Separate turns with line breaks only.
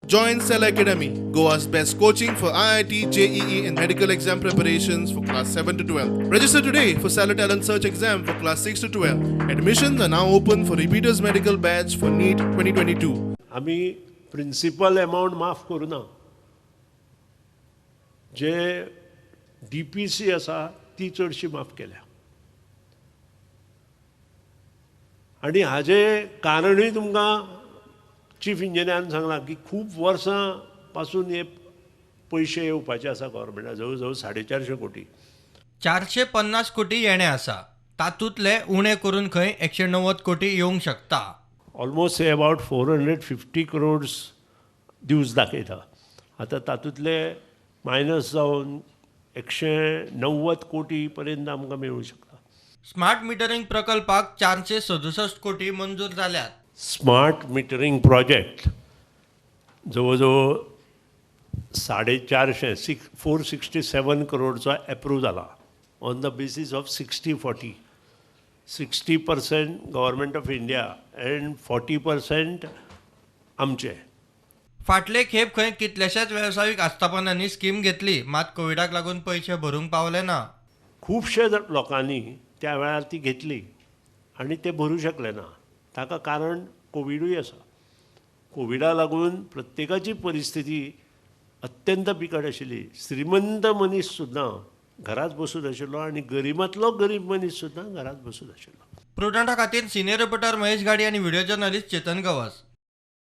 Join Cell Academy, Goa's best coaching for IIT, JEE, and medical exam preparations for class 7 to 12. Register today for Cell Talent Search exam for class 6 to 12. Admissions are now open for repeaters medical batch for NEET 2022.
आम्ही principal amount माफ करू ना. जे DPC आसा ती चडशी माफ केल्या. आणि हाजे कारणूय तुमकां चीफ इंजिनियरान सांगला की खूप वर्सां पासून हे पैसे येवपाचे आसा गव्हर्मेंटाक जवळ 450 कोटी.
450 कोटी येणे आसा, तातूंतले उणे करून खंय 190 कोटी येवंक शकता.
ऑलमोस्ट से अबाउट 450 crores दिवस दाखयता. आतां तातूंतले मायनस जावन 190 कोटी पर्यंत आमकां मेळूं शकता.
स्मार्ट मिटरिंग प्रकल्पाक 467 कोटी मंजूर जाल्यात.
स्मार्ट मिटरिंग प्रोजेक्ट जवळजवळ 467 करोडचा अप्रूव्ह झाला on the basis of 60-40. 60% government of India and 40% आमचे.
फाटले खेप खंय कितल्याशाच वेवसायीक आस्थापनांनी स्कीम घेतली, मात कोविडाक लागून पैसे भरूंक पावले ना.
खुबशे लोकांनी त्या वेळार ती घेतली आणि ते भरूं शकले ना. ताका कारण कोविडूय आसा. कोविडा लागून प्रत्येकाची परिस्थिती अत्यंत बिकट आशिल्ली. श्रीमंत मनीस सुद्दां घरात बसून आशिल्लो आणि गरिबांतलो गरीब मनीस सुद्दां घरात बसून आशिल्लो.
प्रुडंटा खातीर सिनियर रिपोर्टर महेश गाडी आणि व्हिडिओ जर्नलिस्ट चेतन गवस.